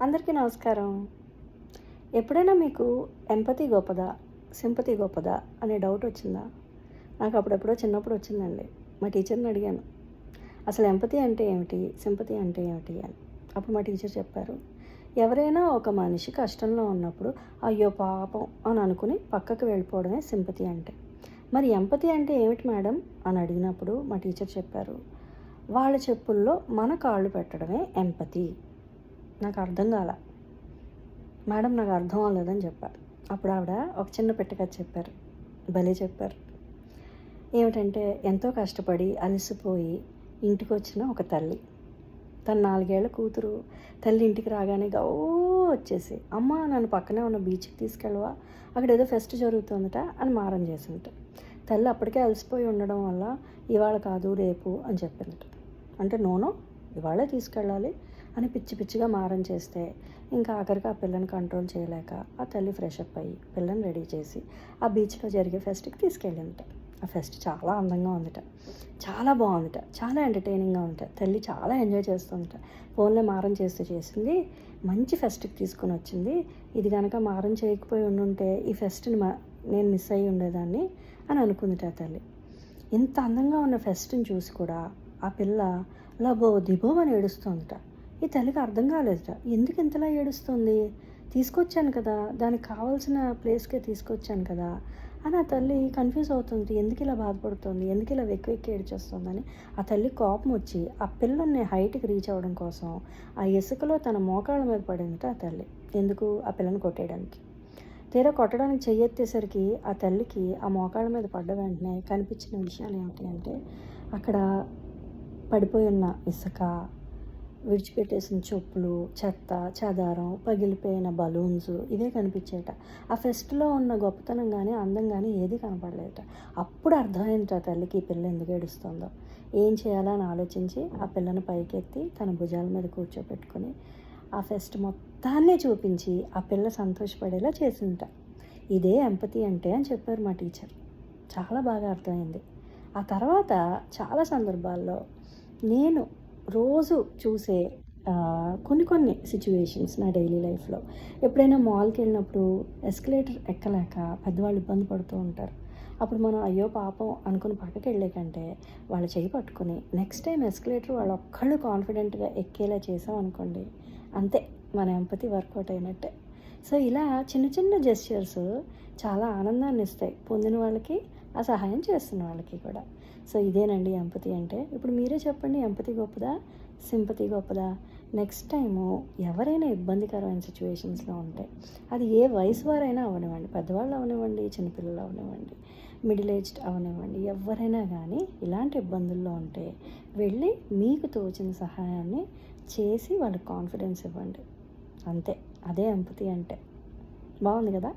అందరికీ నమస్కారం. ఎప్పుడైనా మీకు ఎంపతి గొప్పదా? సింపతి గొప్పదా? అనే డౌట్ వచ్చిందా? నాకు అప్పుడెప్పుడో చిన్నప్పుడు వచ్చిందండి. మా టీచర్‌ని అడిగాను. అసలు ఎంపతి అంటే ఏమిటి? సింపతి అంటే ఏమిటి అని. అప్పుడు మా టీచర్ చెప్పారు. ఎవరైనా ఒక మనిషి కష్టంలో ఉన్నప్పుడు అయ్యో పాపం అని అనుకుని పక్కకు వెళ్ళిపోవడమే సింపతి అంటే. మరి ఎంపతి అంటే ఏమిటి మేడం అని అడిగినప్పుడు మా టీచర్ చెప్పారు. వాళ్ళ చెప్పుల్లో మన కాళ్ళు పెట్టడమే ఎంపతి. నాకు అర్థం కాల. మేడం నాకు అర్థం అవ్వలేదని చెప్పారు. అప్పుడు ఆవిడ ఒక చిన్న పెట్ట కథ చెప్పారు. భలే చెప్పారు. ఏమిటంటే ఎంతో కష్టపడి అలసిపోయి ఇంటికొచ్చిన ఒక తల్లి. తన 4 ఏళ్ల కూతురు తల్లి ఇంటికి రాగానే వచ్చేసి అమ్మ నన్ను పక్కనే ఉన్న బీచ్కి తీసుకెళ్ళవా, అక్కడ ఏదో ఫెస్ట్ జరుగుతుందట అని మారం చేసిందట. తల్లి అప్పటికే అలసిపోయి ఉండడం వల్ల ఇవాళ కాదు రేపు అని చెప్పిందట. అంటే నోనో ఇవాళే తీసుకెళ్ళాలి అని పిచ్చి పిచ్చిగా మారం చేస్తే ఇంకా ఆఖరికి ఆ పిల్లని కంట్రోల్ చేయలేక ఆ తల్లి ఫ్రెష్ అప్ అయ్యి పిల్లని రెడీ చేసి ఆ బీచ్లో జరిగే ఫెస్ట్కి తీసుకెళ్ళిందట. ఆ ఫెస్ట్ చాలా అందంగా ఉందట, చాలా బాగుందట, చాలా ఎంటర్టైనింగ్గా ఉందట. తల్లి చాలా ఎంజాయ్ చేస్తుందట. ఫోన్లో మారం చేస్తే చేసింది, మంచి ఫెస్ట్కి తీసుకుని వచ్చింది. ఇది కనుక మారం చేయకపోయి ఉండుంటే ఈ ఫెస్ట్ని నేను మిస్ అయ్యి ఉండేదాన్ని అని అనుకుందిట ఆ తల్లి. ఇంత అందంగా ఉన్న ఫెస్ట్ని చూసి కూడా ఆ పిల్ల లబో దిబో అని ఏడుస్తుందట. ఈ తల్లికి అర్థం కాలేదట. ఎందుకు ఇంతలా ఏడుస్తుంది? తీసుకొచ్చాను కదా, దానికి కావాల్సిన ప్లేస్కే తీసుకొచ్చాను కదా అని ఆ తల్లి కన్ఫ్యూజ్ అవుతుంది. ఎందుకు ఇలా బాధపడుతుంది, ఎందుకు ఇలా వెక్కి వెక్కి ఏడ్చేస్తుందని ఆ తల్లి కోపం వచ్చి ఆ పిల్లల్ని హైట్కి రీచ్ అవ్వడం కోసం ఆ ఇసుకలో తన మోకాళ్ళ మీద పడిందట ఆ తల్లి. ఎందుకు? ఆ పిల్లని కొట్టేయడానికి. తీరా కొట్టడానికి చెయ్యెత్తేసరికి ఆ తల్లికి ఆ మోకాళ్ళ మీద పడ్డ వెంటనే కనిపించిన విషయాలు ఏమిటి అంటే అక్కడ పడిపోయి ఉన్న ఇసుక, విడిచిపెట్టేసిన చెప్పులు, చెత్త చెదారం, పగిలిపోయిన బలూన్స్ ఇవే కనిపించేట. ఆ ఫెస్ట్లో ఉన్న గొప్పతనం కానీ అందం కానీ ఏది కనపడలేదట. అప్పుడు అర్థమైందట ఆ తల్లికి ఈ పిల్ల ఎందుకు ఏడుస్తుందో. ఏం చేయాలో అని ఆలోచించి ఆ పిల్లని పైకెత్తి తన భుజాల మీద కూర్చోపెట్టుకుని ఆ ఫెస్ట్ మొత్తాన్ని చూపించి ఆ పిల్ల సంతోషపడేలా చేసిందట. ఇదే ఎంపతి అంటే అని చెప్పారు మా టీచర్. చాలా బాగా అర్థమైంది. ఆ తర్వాత చాలా సందర్భాల్లో నేను రోజు చూసే కొన్ని సిచ్యువేషన్స్ నా డైలీ లైఫ్లో ఎప్పుడైనా మాల్కి వెళ్ళినప్పుడు ఎస్కలేటర్ ఎక్కలేక పెద్దవాళ్ళు ఇబ్బంది పడుతూ ఉంటారు. అప్పుడు మనం అయ్యో పాపం అనుకుని పక్కకి వెళ్ళే కంటే వాళ్ళ చేయి పట్టుకుని నెక్స్ట్ టైం ఎస్కలేటర్ వాళ్ళు ఒక్కళ్ళు కాన్ఫిడెంట్గా ఎక్కేలా చేసాం అనుకోండి, అంతే మన ఎంపతి వర్కౌట్ అయినట్టే. సో ఇలా చిన్న చిన్న జెస్చర్స్ చాలా ఆనందాన్ని ఇస్తాయి పొందిన వాళ్ళకి, ఆ సహాయం చేస్తున్న వాళ్ళకి కూడా. సో ఇదేనండి ఎంపతి అంటే. ఇప్పుడు మీరే చెప్పండి, ఎంపతి గొప్పదా? సింపతి గొప్పదా? నెక్స్ట్ టైము ఎవరైనా ఇబ్బందికరమైన సిచ్యువేషన్స్లో ఉంటే అది ఏ వయసు వారైనా అవనివ్వండి, పెద్దవాళ్ళు అవనివ్వండి, చిన్నపిల్లలు అవనివ్వండి, మిడిల్ ఏజ్డ్ అవనివ్వండి, ఎవరైనా కానీ ఇలాంటి ఇబ్బందుల్లో ఉంటే వెళ్ళి మీకు తోచిన సహాయాన్ని చేసి వాళ్ళకి కాన్ఫిడెన్స్ ఇవ్వండి. అంతే, అదే ఎంపతి అంటే. బాగుంది కదా?